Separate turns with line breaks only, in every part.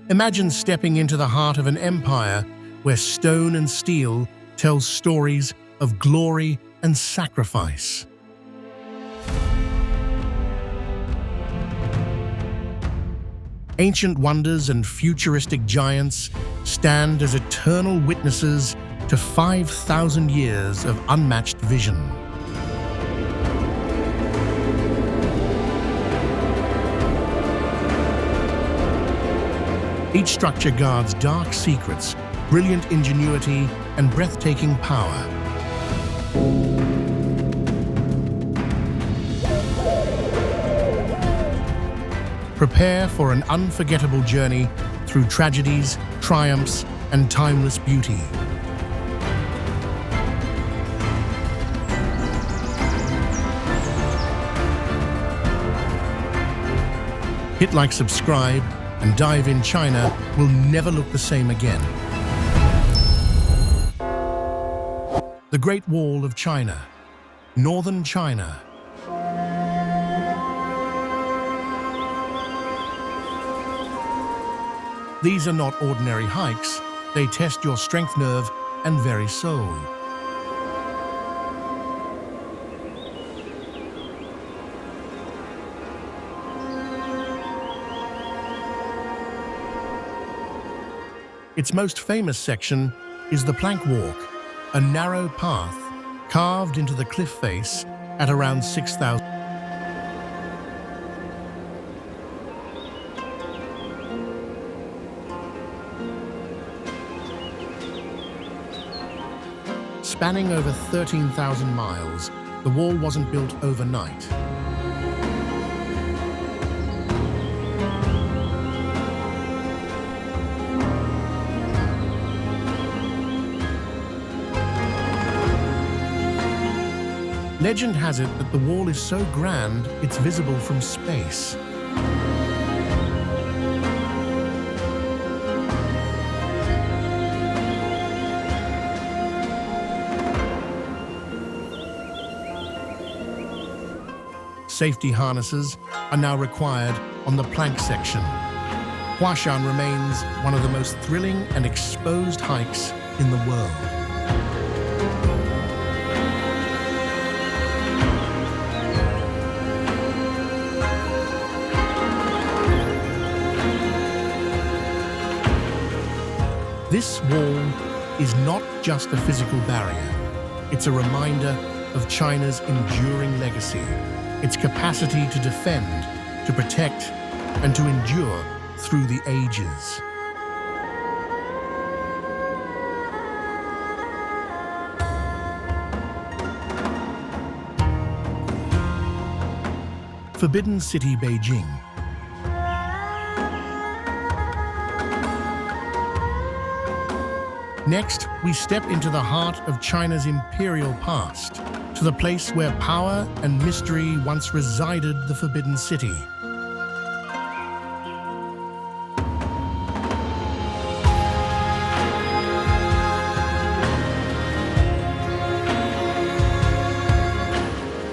Imagine stepping into the heart of an empire where stone and steel tell stories of glory and sacrifice. Ancient wonders and futuristic giants stand as eternal witnesses to 5,000 years of unmatched vision. Each structure guards dark secrets, brilliant ingenuity, and breathtaking power. Prepare for an unforgettable journey through tragedies, triumphs, and timeless beauty. Hit like, subscribe, and dive in. China will never look the same again. The Great Wall of China, Northern China. These are not ordinary hikes. They test your strength, nerve, and very soul. Its most famous section is the Plank Walk, a narrow path carved into the cliff face at around 6,000. Spanning over 13,000 miles, the wall wasn't built overnight. Legend has it that the wall is so grand it's visible from space. Safety harnesses are now required on the plank section. Huashan remains one of the most thrilling and exposed hikes in the world. This wall is not just a physical barrier. It's a reminder of China's enduring legacy, its capacity to defend, to protect, and to endure through the ages. Forbidden City, Beijing. Next, we step into the heart of China's imperial past, to the place where power and mystery once resided, the Forbidden City.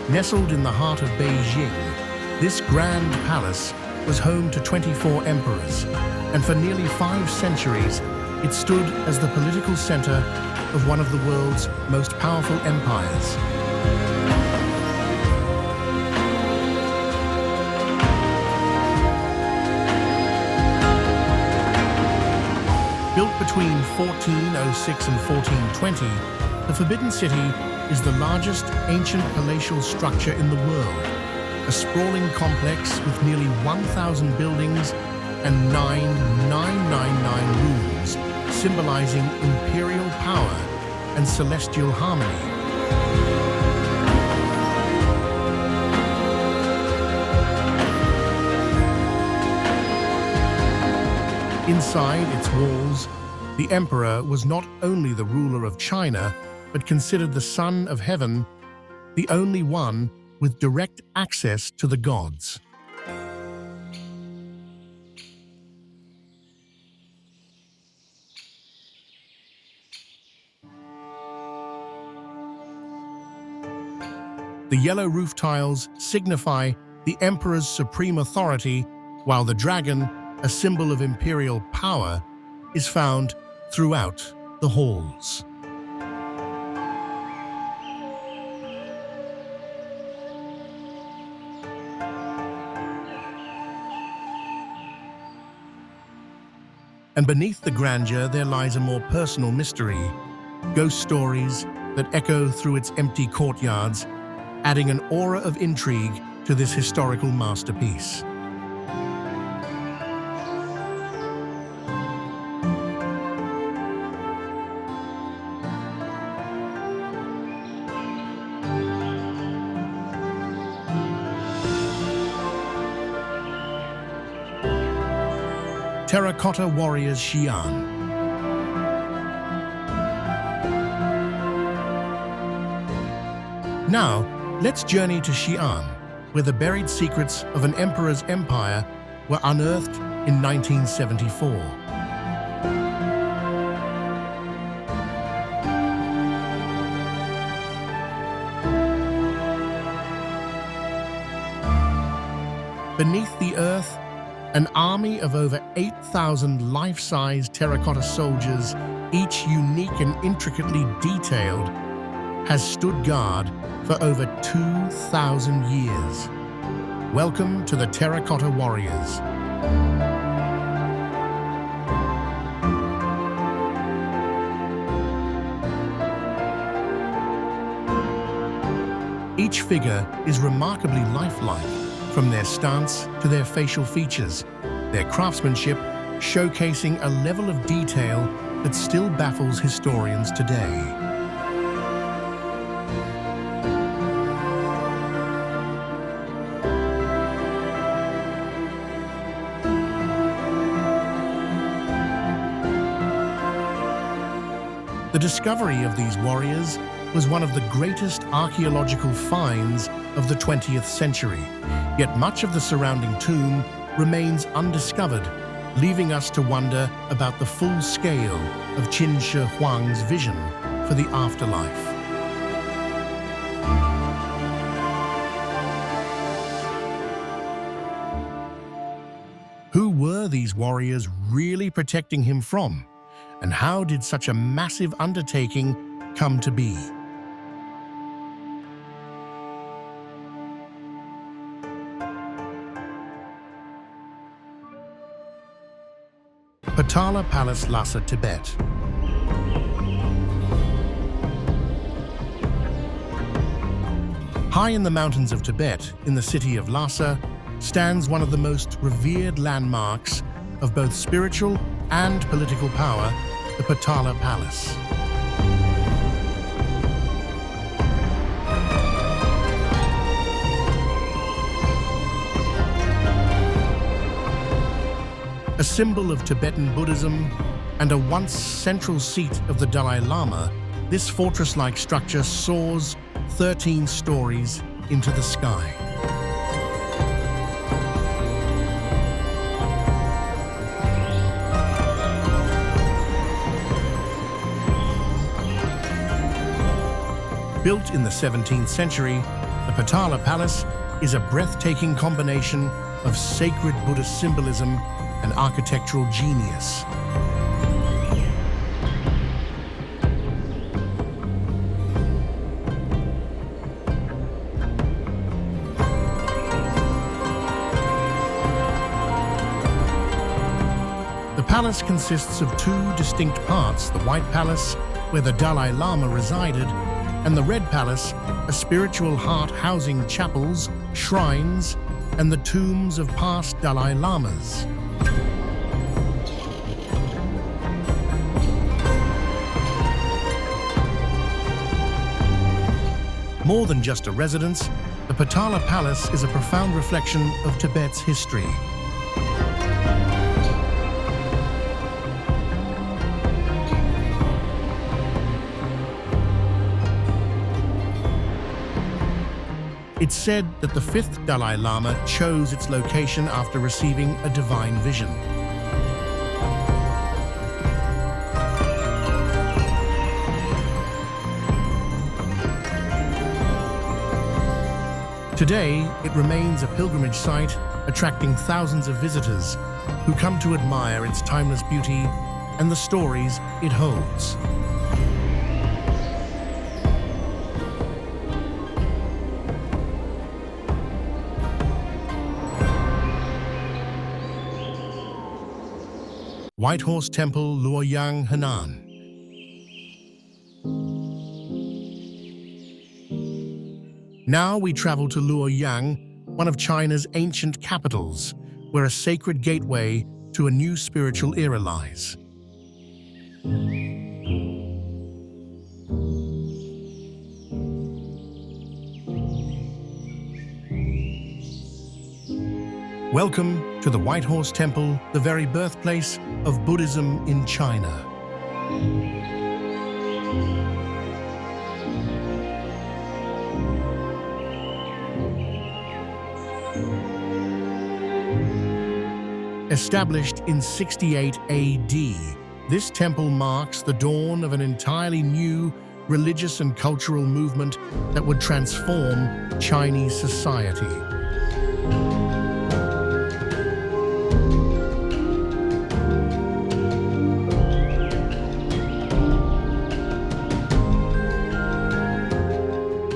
Nestled in the heart of Beijing, this grand palace was home to 24 emperors, and for nearly 5 centuries, it stood as the political center of one of the world's most powerful empires. Built between 1406 and 1420, the Forbidden City is the largest ancient palatial structure in the world, a sprawling complex with nearly 1,000 buildings and 9,999 rooms, symbolizing imperial power and celestial harmony. Inside its walls, the emperor was not only the ruler of China, but considered the Son of Heaven, the only one with direct access to the gods. The yellow roof tiles signify the emperor's supreme authority, while the dragon, a symbol of imperial power, is found throughout the halls. And beneath the grandeur, there lies a more personal mystery, ghost stories that echo through its empty courtyards, adding an aura of intrigue to this historical masterpiece. Terracotta Warriors Xi'an. Now, let's journey to Xi'an, where the buried secrets of an emperor's empire were unearthed in 1974. Beneath the earth, an army of over 8,000 life-size terracotta soldiers, each unique and intricately detailed, has stood guard for over 2,000 years. Welcome to the Terracotta Warriors. Each figure is remarkably lifelike, from their stance to their facial features, their craftsmanship showcasing a level of detail that still baffles historians today. The discovery of these warriors was one of the greatest archaeological finds of the 20th century, yet much of the surrounding tomb remains undiscovered, leaving us to wonder about the full scale of Qin Shi Huang's vision for the afterlife. Who were these warriors really protecting him from? And how did such a massive undertaking come to be? Potala Palace, Lhasa, Tibet. High in the mountains of Tibet, in the city of Lhasa, stands one of the most revered landmarks of both spiritual and political power, the Potala Palace. A symbol of Tibetan Buddhism and a once central seat of the Dalai Lama, this fortress-like structure soars 13 stories into the sky. Built in the 17th century, the Potala Palace is a breathtaking combination of sacred Buddhist symbolism and architectural genius. The palace consists of two distinct parts: the White Palace, where the Dalai Lama resided, and the Red Palace, a spiritual heart housing chapels, shrines, and the tombs of past Dalai Lamas. More than just a residence, the Potala Palace is a profound reflection of Tibet's history. It's said that the fifth Dalai Lama chose its location after receiving a divine vision. Today, it remains a pilgrimage site, attracting thousands of visitors, who come to admire its timeless beauty and the stories it holds. White Horse Temple, Luoyang, Henan. Now we travel to Luoyang, one of China's ancient capitals, where a sacred gateway to a new spiritual era lies. Welcome to the White Horse Temple, the very birthplace of Buddhism in China. Established in 68 AD, this temple marks the dawn of an entirely new religious and cultural movement that would transform Chinese society.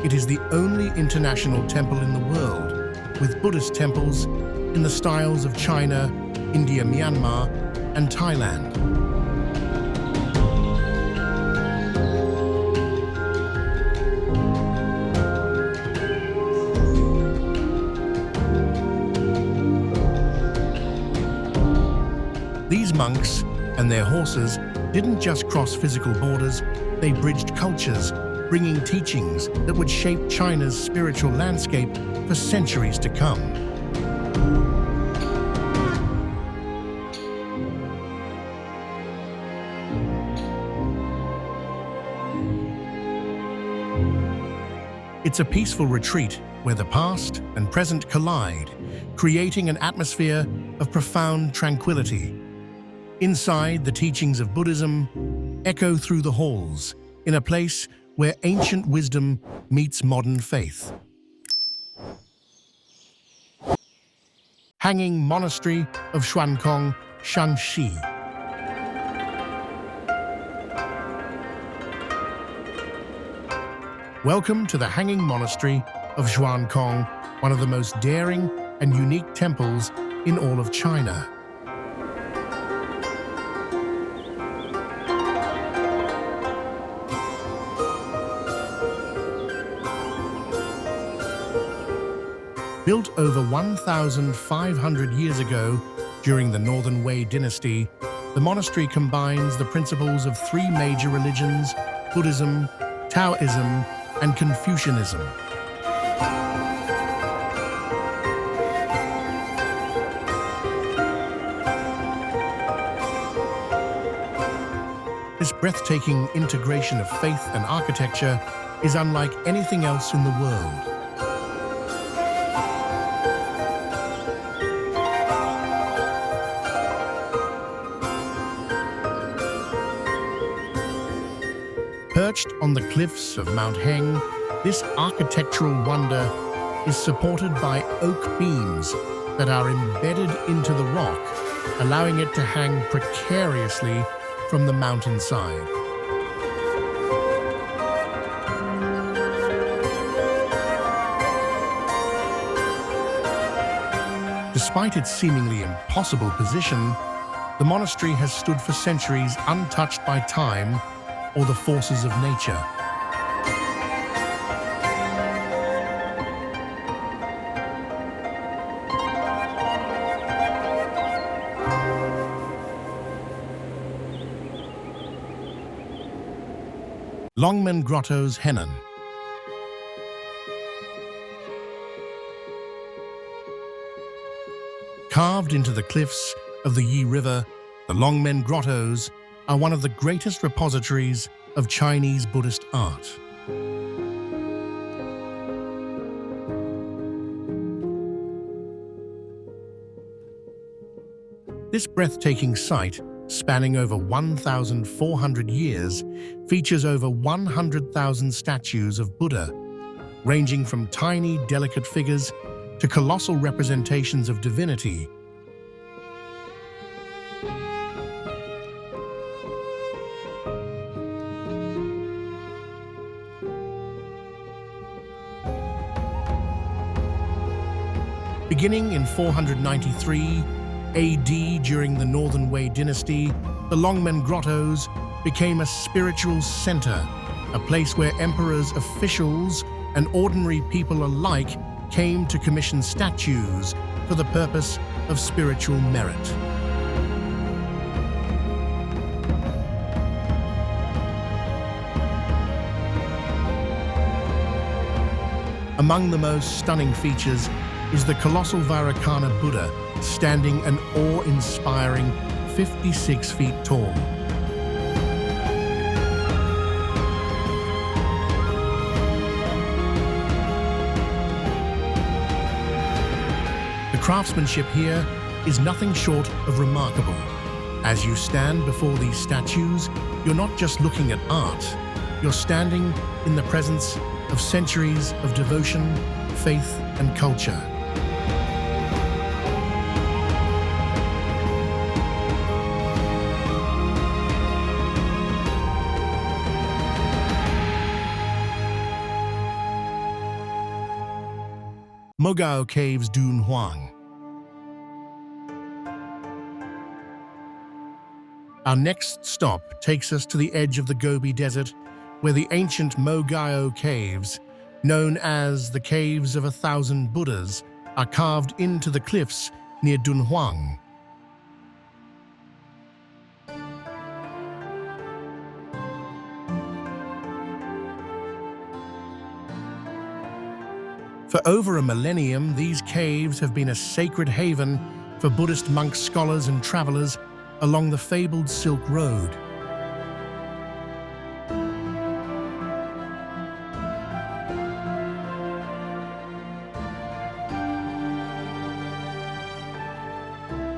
It is the only international temple in the world, with Buddhist temples in the styles of China, India, Myanmar, and Thailand. These monks and their horses didn't just cross physical borders, they bridged cultures, bringing teachings that would shape China's spiritual landscape for centuries to come. It's a peaceful retreat where the past and present collide, creating an atmosphere of profound tranquility. Inside, the teachings of Buddhism echo through the halls, in a place where ancient wisdom meets modern faith. Hanging Monastery of Xuankong, Shaanxi. Welcome to the Hanging Monastery of Xuankong, one of the most daring and unique temples in all of China. Built over 1,500 years ago during the Northern Wei dynasty, the monastery combines the principles of three major religions: Buddhism, Taoism, and Confucianism. This breathtaking integration of faith and architecture is unlike anything else in the world. Perched on the cliffs of Mount Heng, this architectural wonder is supported by oak beams that are embedded into the rock, allowing it to hang precariously from the mountainside. Despite its seemingly impossible position, the monastery has stood for centuries untouched by time or the forces of nature. Longmen Grottoes, Henan. Carved into the cliffs of the Yi River, the Longmen Grottoes are one of the greatest repositories of Chinese Buddhist art. This breathtaking site, spanning over 1,400 years, features over 100,000 statues of Buddha, ranging from tiny, delicate figures to colossal representations of divinity. Beginning in 493 AD during the Northern Wei dynasty, the Longmen Grottos became a spiritual center, a place where emperors, officials, and ordinary people alike came to commission statues for the purpose of spiritual merit. Among the most stunning features is the colossal Vairocana Buddha, standing an awe-inspiring 56 feet tall. The craftsmanship here is nothing short of remarkable. As you stand before these statues, you're not just looking at art, you're standing in the presence of centuries of devotion, faith, and culture. Mogao Caves Dunhuang. Our next stop takes us to the edge of the Gobi Desert, where the ancient Mogao Caves, known as the Caves of 1,000 Buddhas, are carved into the cliffs near Dunhuang. For over a millennium, these caves have been a sacred haven for Buddhist monks, scholars, and travelers along the fabled Silk Road.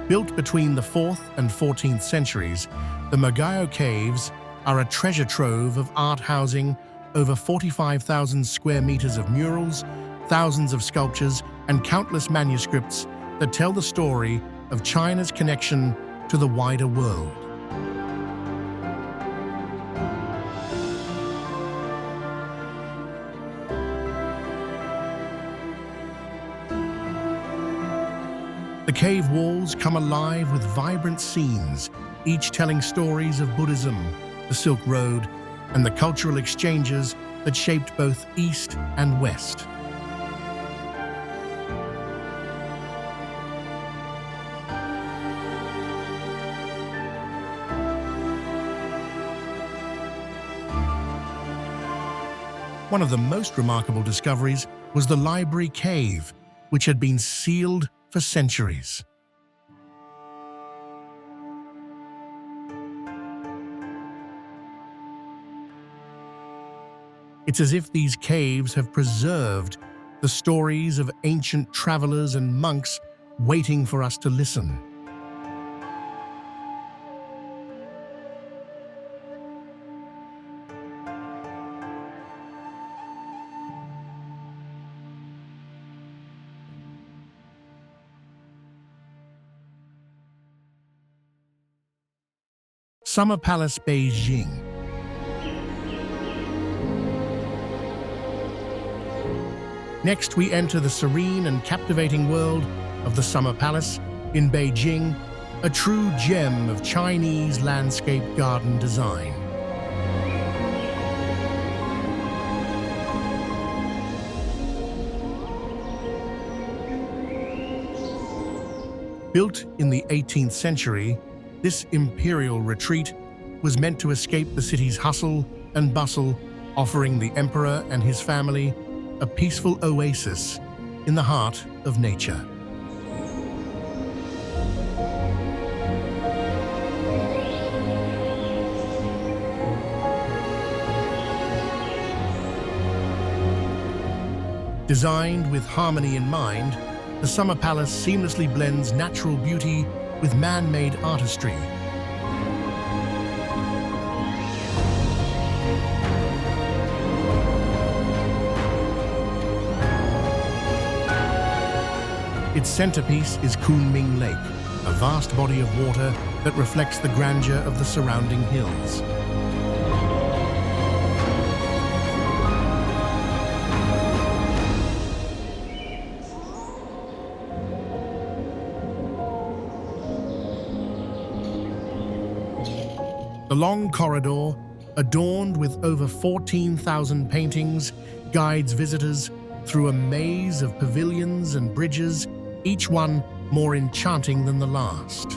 Built between the 4th and 14th centuries, the Mogao Caves are a treasure trove of art housing over 45,000 square meters of murals, thousands of sculptures, and countless manuscripts that tell the story of China's connection to the wider world. The cave walls come alive with vibrant scenes, each telling stories of Buddhism, the Silk Road, and the cultural exchanges that shaped both East and West. One of the most remarkable discoveries was the Library Cave, which had been sealed for centuries. It's as if these caves have preserved the stories of ancient travelers and monks waiting for us to listen. Summer Palace, Beijing. Next, we enter the serene and captivating world of the Summer Palace in Beijing, a true gem of Chinese landscape garden design. Built in the 18th century, this imperial retreat was meant to escape the city's hustle and bustle, offering the emperor and his family a peaceful oasis in the heart of nature. Designed with harmony in mind, the Summer Palace seamlessly blends natural beauty with man-made artistry. Its centerpiece is Kunming Lake, a vast body of water that reflects the grandeur of the surrounding hills. The long corridor, adorned with over 14,000 paintings, guides visitors through a maze of pavilions and bridges, each one more enchanting than the last.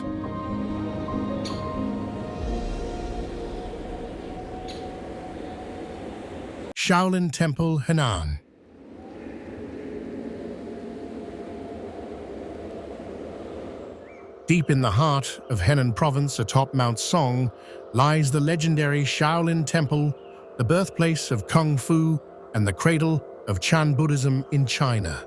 Shaolin Temple, Henan. Deep in the heart of Henan Province, atop Mount Song, lies the legendary Shaolin Temple, the birthplace of Kung Fu and the cradle of Chan Buddhism in China.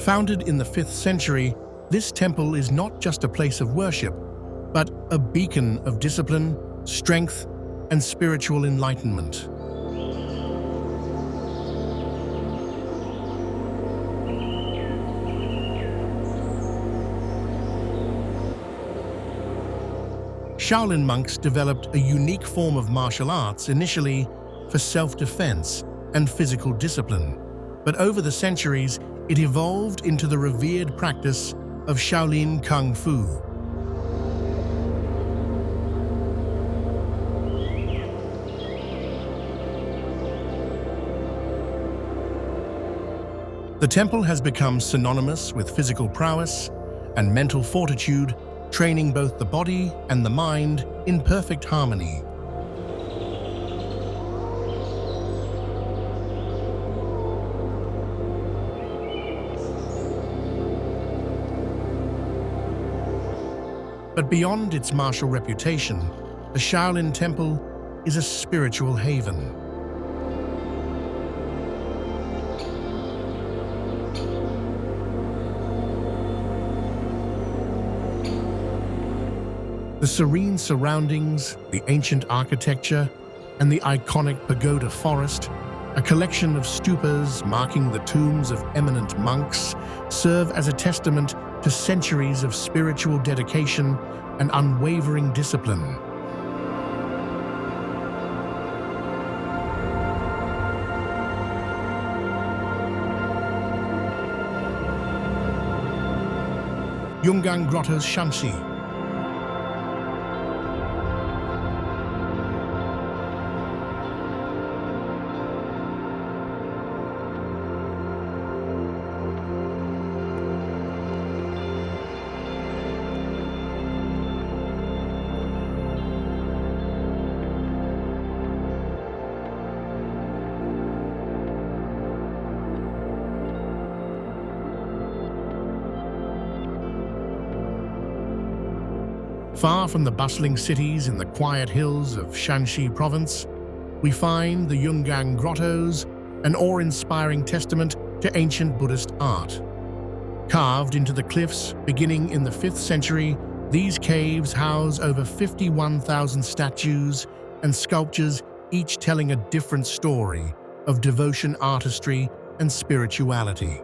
Founded in the 5th century, this temple is not just a place of worship, but a beacon of discipline, strength, and spiritual enlightenment. Shaolin monks developed a unique form of martial arts initially for self-defense and physical discipline, but over the centuries, it evolved into the revered practice of Shaolin Kung Fu. The temple has become synonymous with physical prowess and mental fortitude, training both the body and the mind in perfect harmony. But beyond its martial reputation, the Shaolin Temple is a spiritual haven. The serene surroundings, the ancient architecture, and the iconic pagoda forest, a collection of stupas marking the tombs of eminent monks, serve as a testament to centuries of spiritual dedication and unwavering discipline. Yungang Grottoes, Shanxi. Far from the bustling cities in the quiet hills of Shanxi province, we find the Yungang Grottoes, an awe-inspiring testament to ancient Buddhist art. Carved into the cliffs beginning in the 5th century, these caves house over 51,000 statues and sculptures, each telling a different story of devotion, artistry, and spirituality.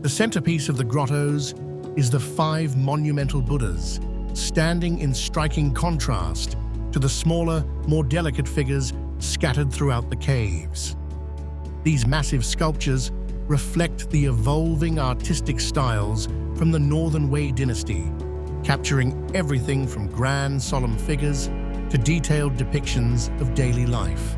The centerpiece of the grottos is the 5 monumental Buddhas, standing in striking contrast to the smaller, more delicate figures scattered throughout the caves. These massive sculptures reflect the evolving artistic styles from the Northern Wei dynasty, capturing everything from grand, solemn figures to detailed depictions of daily life.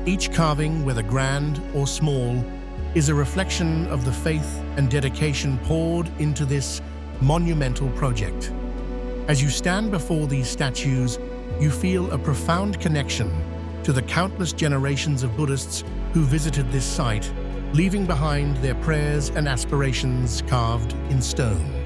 Each carving, whether grand or small, is a reflection of the faith and dedication poured into this monumental project. As you stand before these statues, you feel a profound connection to the countless generations of Buddhists who visited this site, leaving behind their prayers and aspirations carved in stone.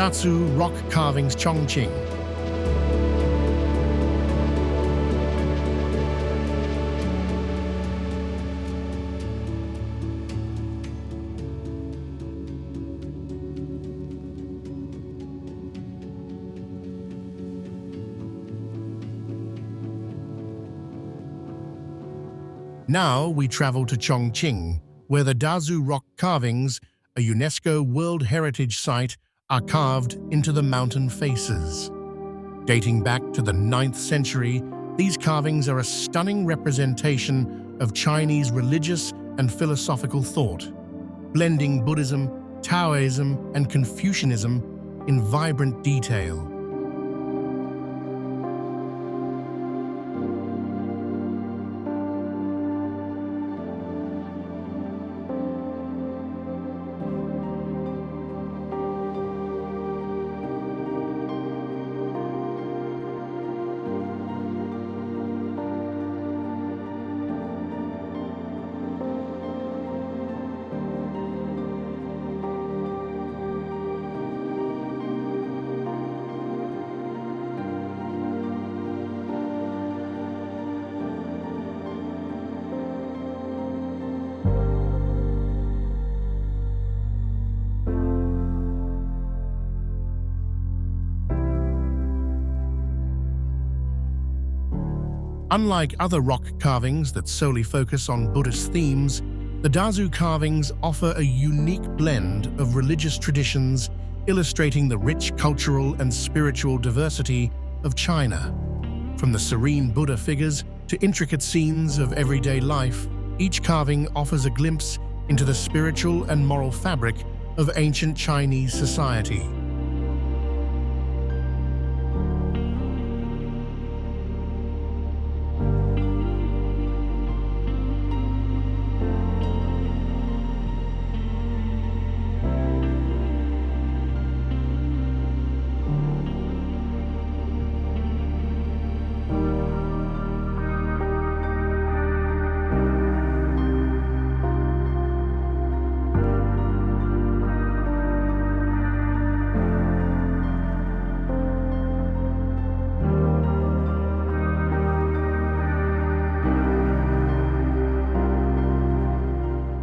Datsu Rock Carvings Chongqing. Now we travel to Chongqing, where the Dazu rock carvings, a UNESCO World Heritage Site, are carved into the mountain faces. Dating back to the 9th century, these carvings are a stunning representation of Chinese religious and philosophical thought, blending Buddhism, Taoism, and Confucianism in vibrant detail. Unlike other rock carvings that solely focus on Buddhist themes, the Dazu carvings offer a unique blend of religious traditions, illustrating the rich cultural and spiritual diversity of China. From the serene Buddha figures to intricate scenes of everyday life, each carving offers a glimpse into the spiritual and moral fabric of ancient Chinese society.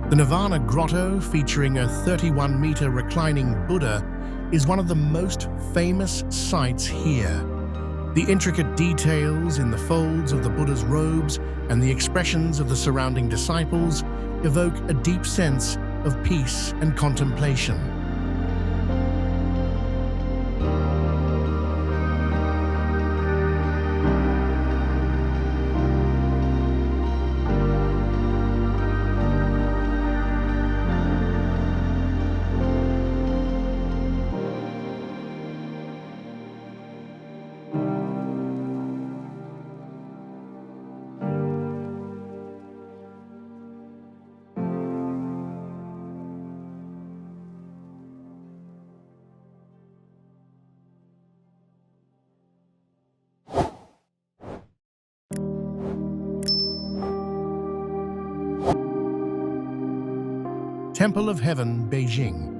The Nirvana Grotto, featuring a 31-meter reclining Buddha, is one of the most famous sights here. The intricate details in the folds of the Buddha's robes and the expressions of the surrounding disciples evoke a deep sense of peace and contemplation. Temple of Heaven, Beijing.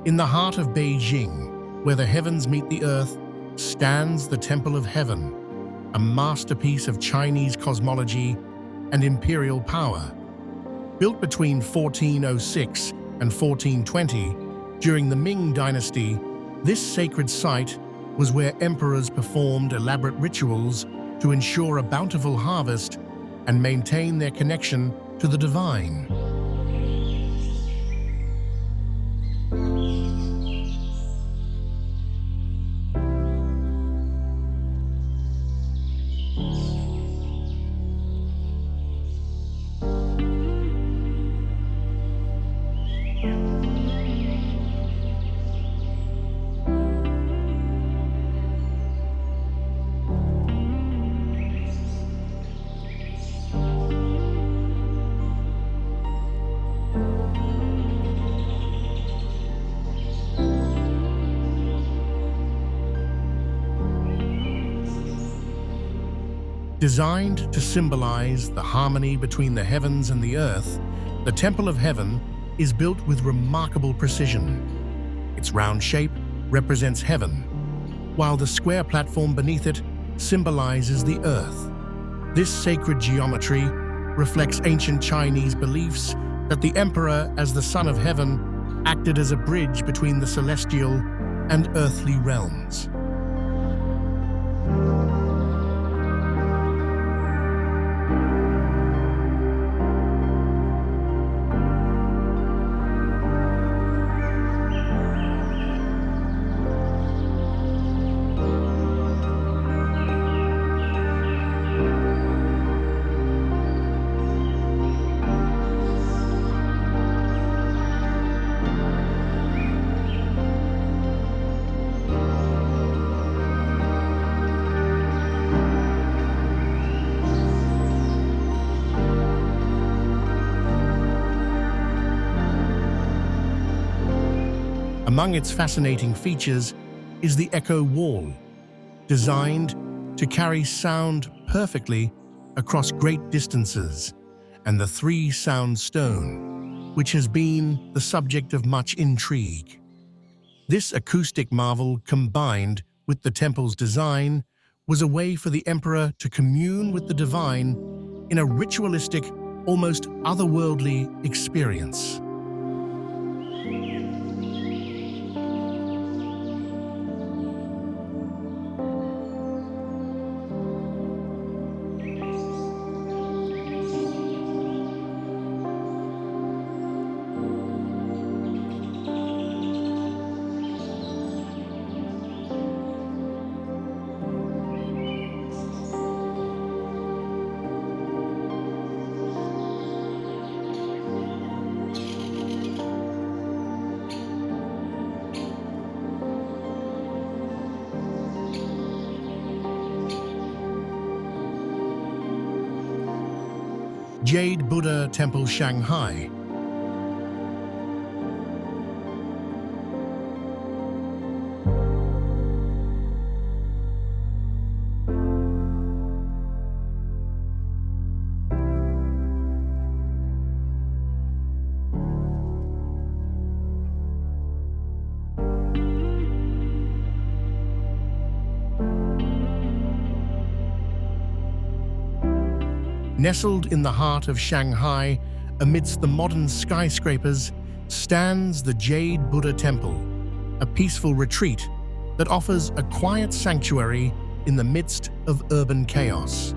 In the heart of Beijing, where the heavens meet the earth, stands the Temple of Heaven, a masterpiece of Chinese cosmology and imperial power. Built between 1406 and 1420, during the Ming dynasty, this sacred site was where emperors performed elaborate rituals to ensure a bountiful harvest and maintain their connection to the divine. Designed to symbolize the harmony between the heavens and the earth, the Temple of Heaven is built with remarkable precision. Its round shape represents heaven, while the square platform beneath it symbolizes the earth. This sacred geometry reflects ancient Chinese beliefs that the emperor, as the son of heaven, acted as a bridge between the celestial and earthly realms. Among its fascinating features is the echo wall, designed to carry sound perfectly across great distances, and the three-sound stone, which has been the subject of much intrigue. This acoustic marvel, combined with the temple's design, was a way for the emperor to commune with the divine in a ritualistic, almost otherworldly experience. Jade Buddha Temple, Shanghai. Nestled in the heart of Shanghai, amidst the modern skyscrapers, stands the Jade Buddha Temple, a peaceful retreat that offers a quiet sanctuary in the midst of urban chaos.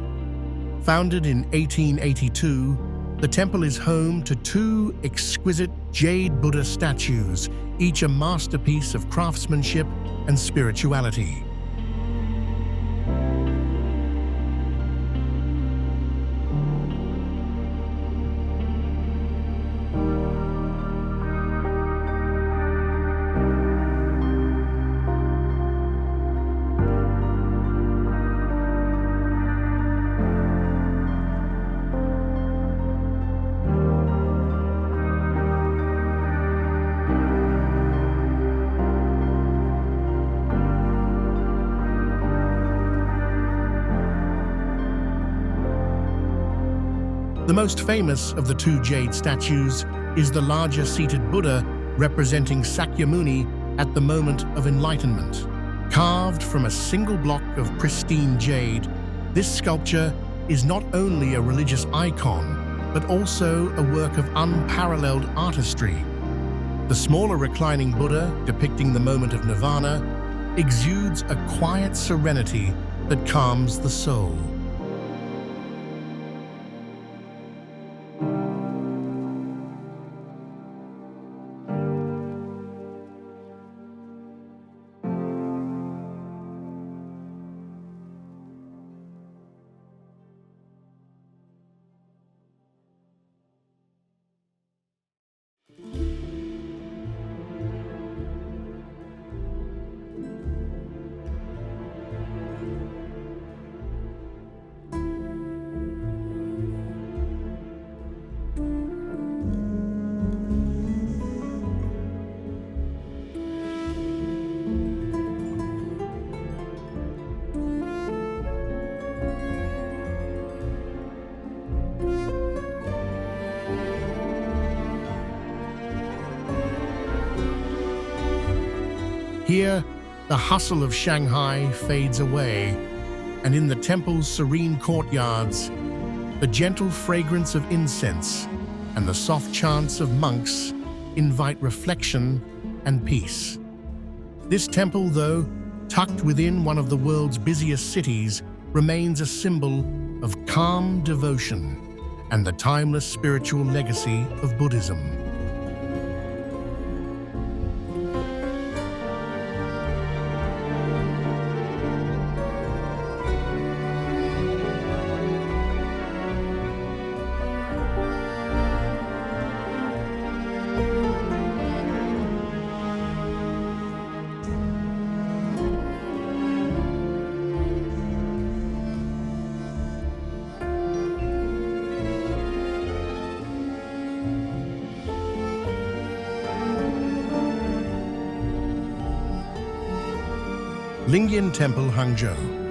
Founded in 1882, the temple is home to two exquisite jade Buddha statues, each a masterpiece of craftsmanship and spirituality. The most famous of the two jade statues is the larger seated Buddha representing Sakyamuni at the moment of enlightenment. Carved from a single block of pristine jade, this sculpture is not only a religious icon, but also a work of unparalleled artistry. The smaller reclining Buddha, depicting the moment of nirvana, exudes a quiet serenity that calms the soul. Here, the hustle of Shanghai fades away, and in the temple's serene courtyards, the gentle fragrance of incense and the soft chants of monks invite reflection and peace. This temple, though tucked within one of the world's busiest cities, remains a symbol of calm devotion and the timeless spiritual legacy of Buddhism. Lingyan Temple, Hangzhou.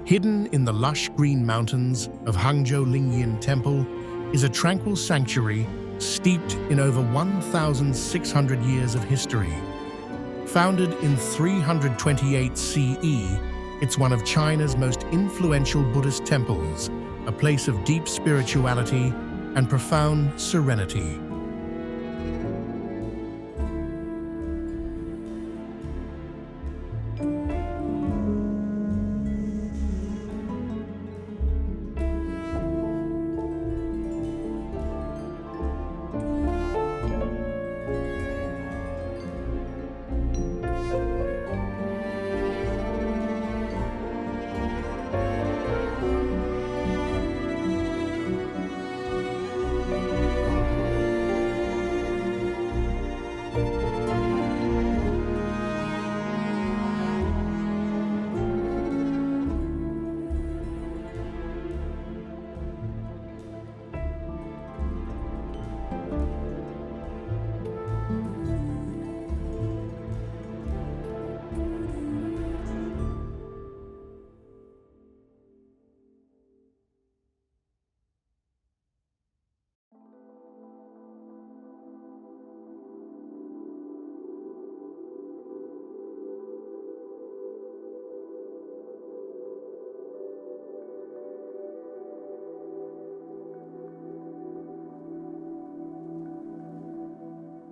Hidden in the lush green mountains of Hangzhou Lingyan Temple is a tranquil sanctuary steeped in over 1,600 years of history. Founded in 328 CE, it's one of China's most influential Buddhist temples, a place of deep spirituality and profound serenity.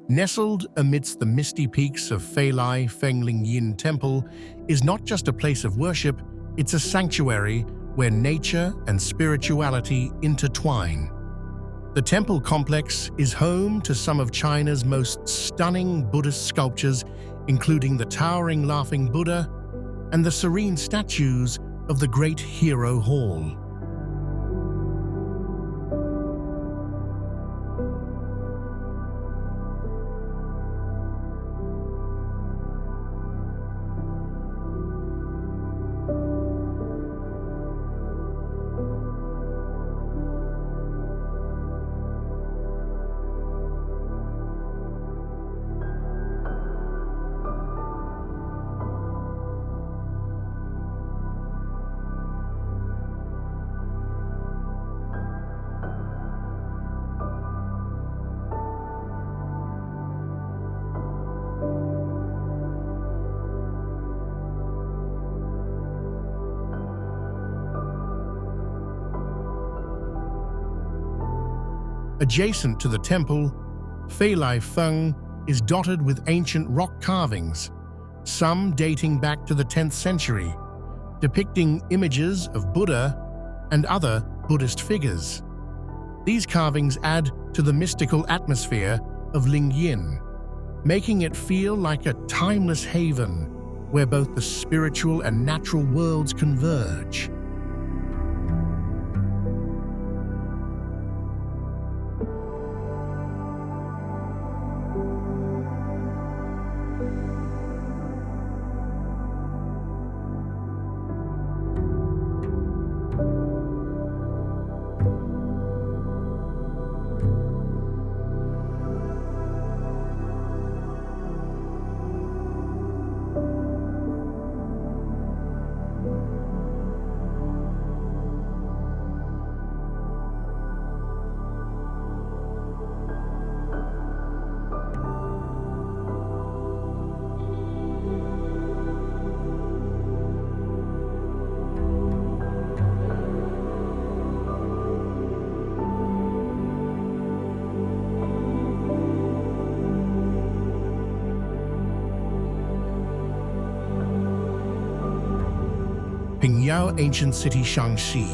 Nestled amidst the misty peaks of Feilai Fengling Yin Temple is not just a place of worship, it's a sanctuary where nature and spirituality intertwine. The temple complex is home to some of China's most stunning Buddhist sculptures, including the towering Laughing Buddha and the serene statues of the Great Hero Hall. Adjacent to the temple, Feilai Feng is dotted with ancient rock carvings, some dating back to the 10th century, depicting images of Buddha and other Buddhist figures. These carvings add to the mystical atmosphere of Lingyin, making it feel like a timeless haven where both the spiritual and natural worlds converge. Pingyao Ancient City, Shaanxi.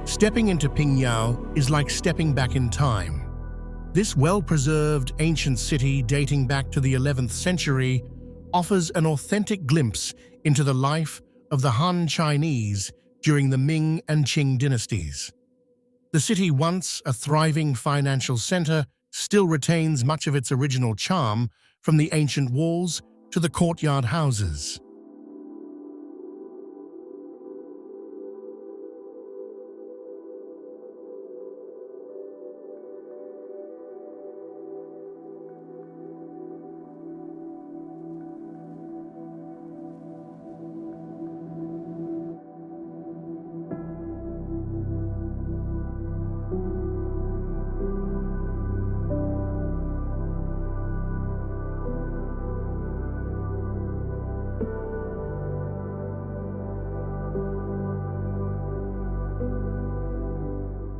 Stepping into Pingyao is like stepping back in time. This well-preserved ancient city dating back to the 11th century offers an authentic glimpse into the life of the Han Chinese during the Ming and Qing dynasties. The city, once a thriving financial center, still retains much of its original charm, from the ancient walls to the courtyard houses.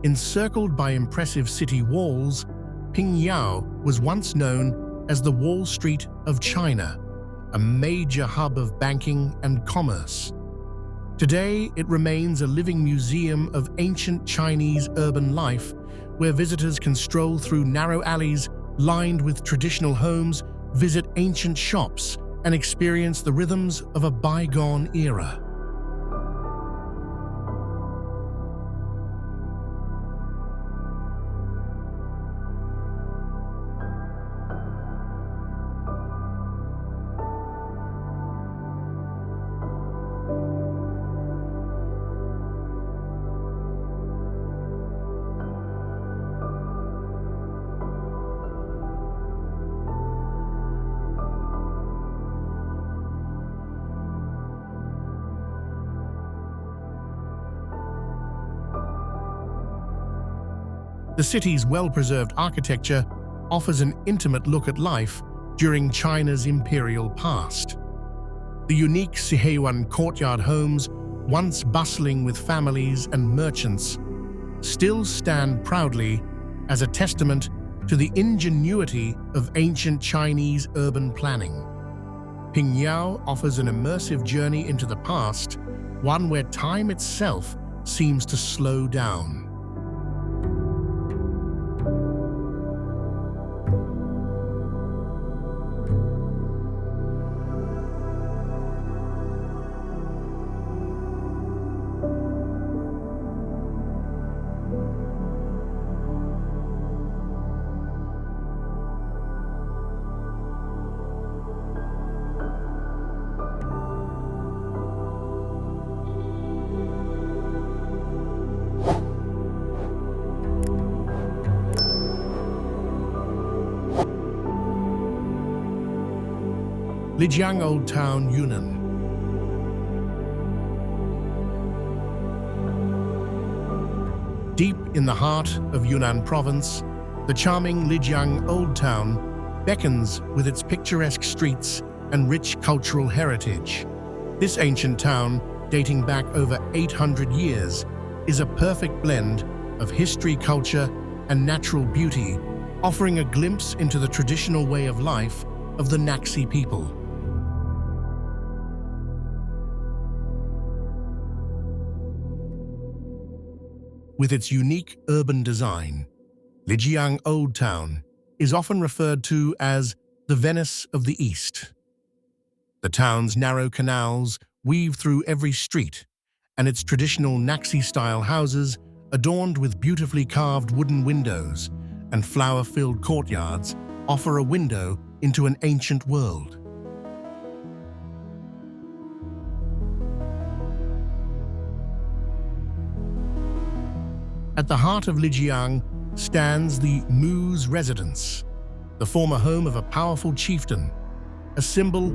Encircled by impressive city walls, Pingyao was once known as the Wall Street of China, a major hub of banking and commerce. Today, it remains a living museum of ancient Chinese urban life, where visitors can stroll through narrow alleys lined with traditional homes, visit ancient shops, and experience the rhythms of a bygone era. The city's well-preserved architecture offers an intimate look at life during China's imperial past. The unique Siheyuan courtyard homes, once bustling with families and merchants, still stand proudly as a testament to the ingenuity of ancient Chinese urban planning. Pingyao offers an immersive journey into the past, one where time itself seems to slow down. Lijiang Old Town, Yunnan. Deep in the heart of Yunnan province, the charming Lijiang Old Town beckons with its picturesque streets and rich cultural heritage. This ancient town, dating back over 800 years, is a perfect blend of history, culture, and natural beauty, offering a glimpse into the traditional way of life of the Naxi people. With its unique urban design, Lijiang Old Town is often referred to as the Venice of the East. The town's narrow canals weave through every street, and its traditional Naxi-style houses, adorned with beautifully carved wooden windows and flower-filled courtyards, offer a window into an ancient world. At the heart of Lijiang stands the Mu's residence, the former home of a powerful chieftain, a symbol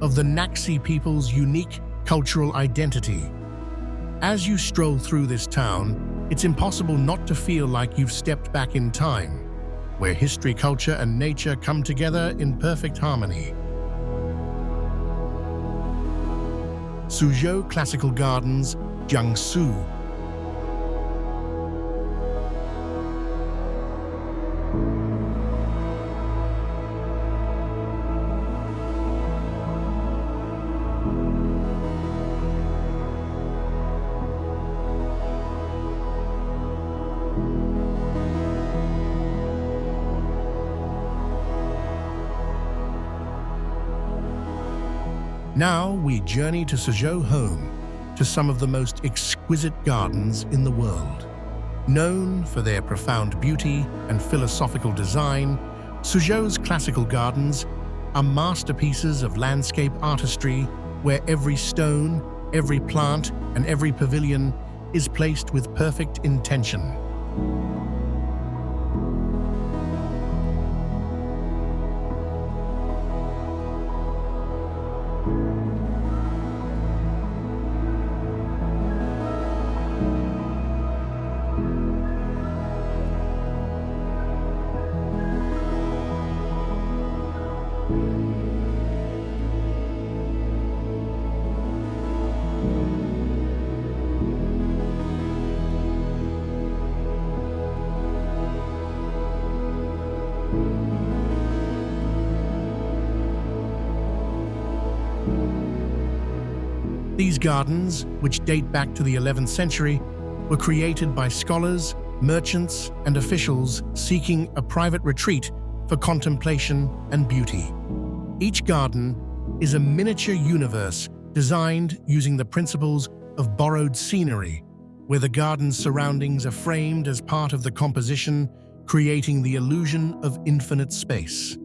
of the Naxi people's unique cultural identity. As you stroll through this town, it's impossible not to feel like you've stepped back in time, where history, culture, and nature come together in perfect harmony. Suzhou Classical Gardens, Jiangsu. Now we journey to Suzhou, home to some of the most exquisite gardens in the world. Known for their profound beauty and philosophical design, Suzhou's classical gardens are masterpieces of landscape artistry where every stone, every plant, and every pavilion is placed with perfect intention. These gardens, which date back to the 11th century, were created by scholars, merchants, and officials seeking a private retreat for contemplation and beauty. Each garden is a miniature universe designed using the principles of borrowed scenery, where the garden's surroundings are framed as part of the composition, creating the illusion of infinite space.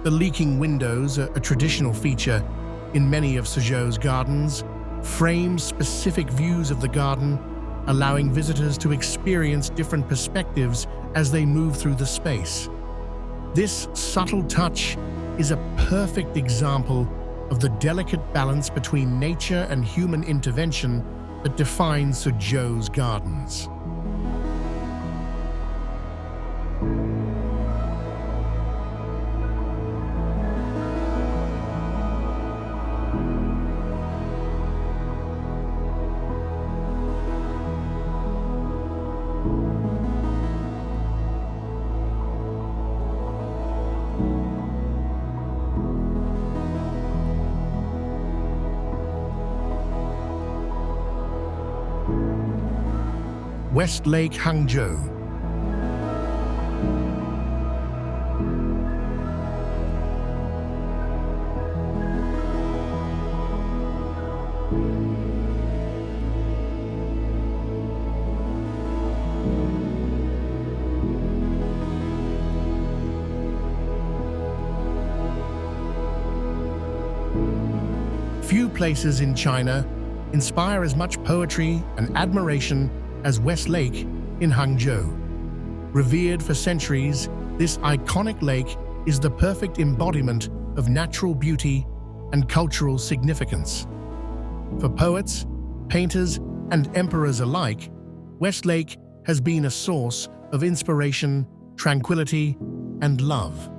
The leaking windows, a traditional feature in many of Suzhou's gardens, frame specific views of the garden, allowing visitors to experience different perspectives as they move through the space. This subtle touch is a perfect example of the delicate balance between nature and human intervention that defines Suzhou's gardens. West Lake, Hangzhou. Few places in China inspire as much poetry and admiration as West Lake in Hangzhou. Revered for centuries, this iconic lake is the perfect embodiment of natural beauty and cultural significance. For poets, painters, and emperors alike, West Lake has been a source of inspiration, tranquility, and love.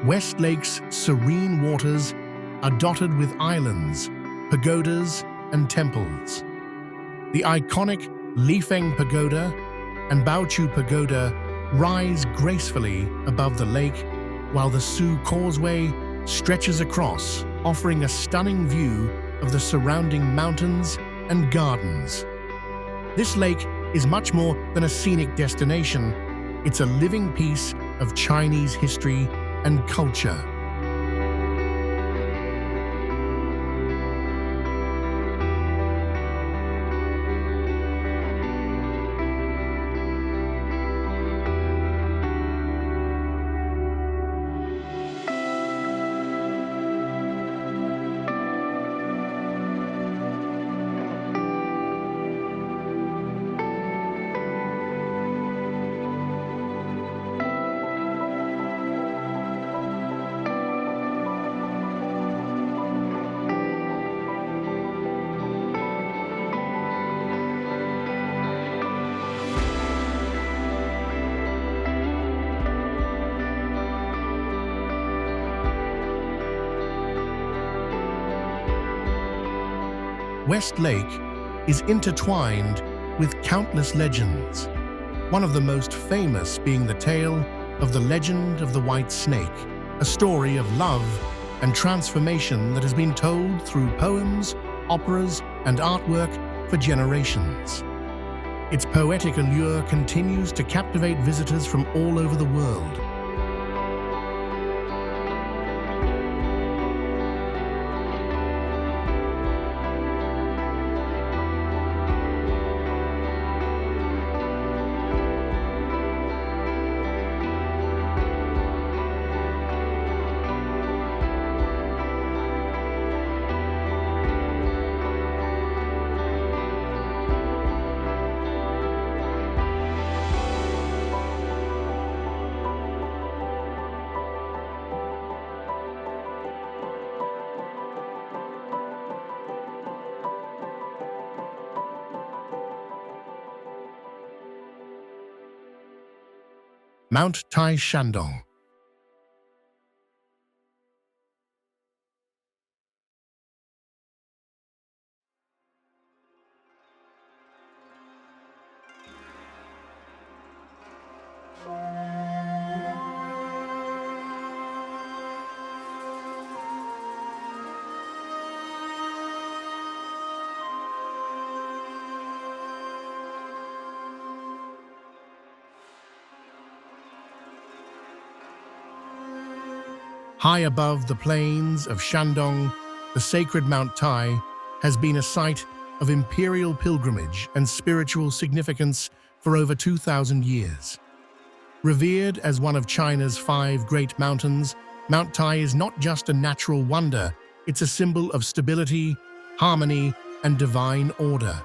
West Lake's serene waters are dotted with islands, pagodas, and temples. The iconic Lifeng Pagoda and Baochu Pagoda rise gracefully above the lake, while the Su Causeway stretches across, offering a stunning view of the surrounding mountains and gardens. This lake is much more than a scenic destination. It's a living piece of Chinese history and culture. West Lake is intertwined with countless legends, one of the most famous being the tale of the legend of the White Snake, a story of love and transformation that has been told through poems, operas, and artwork for generations. Its poetic allure continues to captivate visitors from all over the world. Mount Tai Shandong. High above the plains of Shandong, the sacred Mount Tai has been a site of imperial pilgrimage and spiritual significance for over 2,000 years. Revered as one of China's 5 great mountains, Mount Tai is not just a natural wonder, it's a symbol of stability, harmony, and divine order.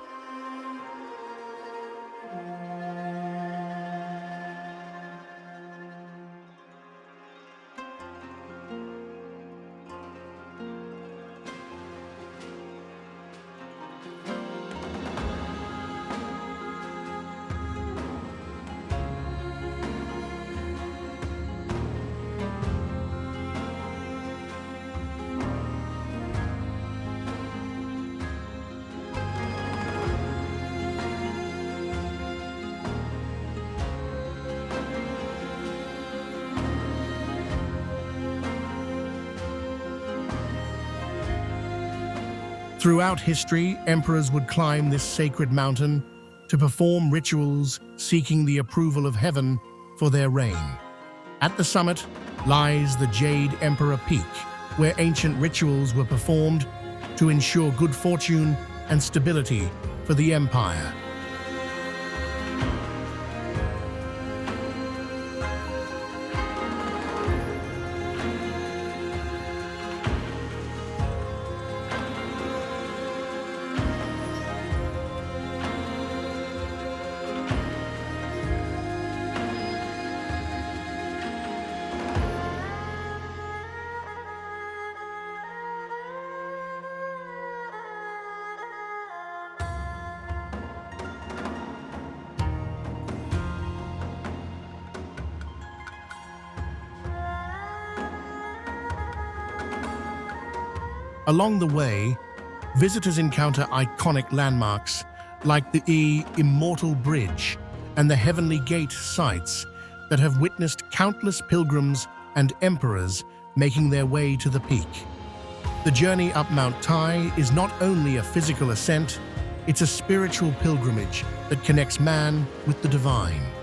Throughout history, emperors would climb this sacred mountain to perform rituals seeking the approval of heaven for their reign. At the summit lies the Jade Emperor Peak, where ancient rituals were performed to ensure good fortune and stability for the empire. Along the way, visitors encounter iconic landmarks like the Immortal Bridge and the Heavenly Gate sites that have witnessed countless pilgrims and emperors making their way to the peak. The journey up Mount Tai is not only a physical ascent, it's a spiritual pilgrimage that connects man with the divine.